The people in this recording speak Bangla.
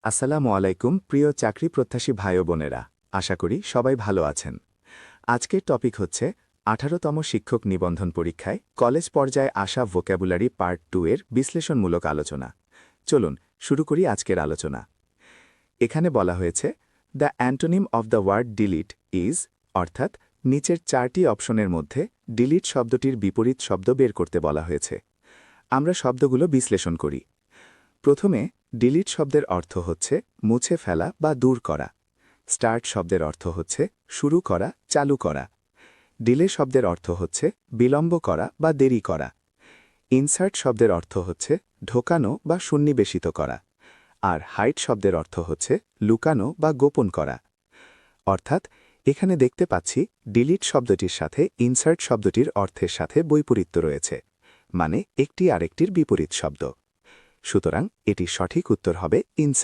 আসসালামু আলাইকুম প্রিয় চাকরি প্রত্যাশী ভাই ও বোনেরা, আশা করি সবাই ভালো আছেন। আজকের টপিক হচ্ছে 18তম শিক্ষক নিবন্ধন পরীক্ষায় কলেজ পর্যায়ে আসা ভোক্যাবুলারি পার্ট 2 এর বিশ্লেষণমূলক আলোচনা। চলুন শুরু করি আজকের আলোচনা। এখানে বলা হয়েছে the antonym of the word delete is, অর্থাৎ নিচের 4টি অপশনের মধ্যে ডিলিট শব্দটির বিপরীত শব্দ বের করতে বলা হয়েছে। আমরা শব্দগুলো বিশ্লেষণ করি। প্রথমে ডিলিট শব্দের অর্থ হচ্ছে মুছে ফেলা বা দূর করা। স্টার্ট শব্দের অর্থ হচ্ছে শুরু করা, চালু করা। ডিলে শব্দের অর্থ হচ্ছে বিলম্ব করা বা দেরি করা। ইনসার্ট শব্দের অর্থ হচ্ছে ঢোকানো বা সন্নিবেশিত করা। আর হাইড শব্দের অর্থ হচ্ছে লুকানো বা গোপন করা। অর্থাৎ এখানে দেখতে পাচ্ছি ডিলিট শব্দটির সাথে ইনসার্ট শব্দটির অর্থের সাথে বৈপরীত্য রয়েছে, মানে একটি আরেকটির বিপরীত শব্দ। সুতরাং এটি সঠিক উত্তর হবে ইনসার্ট।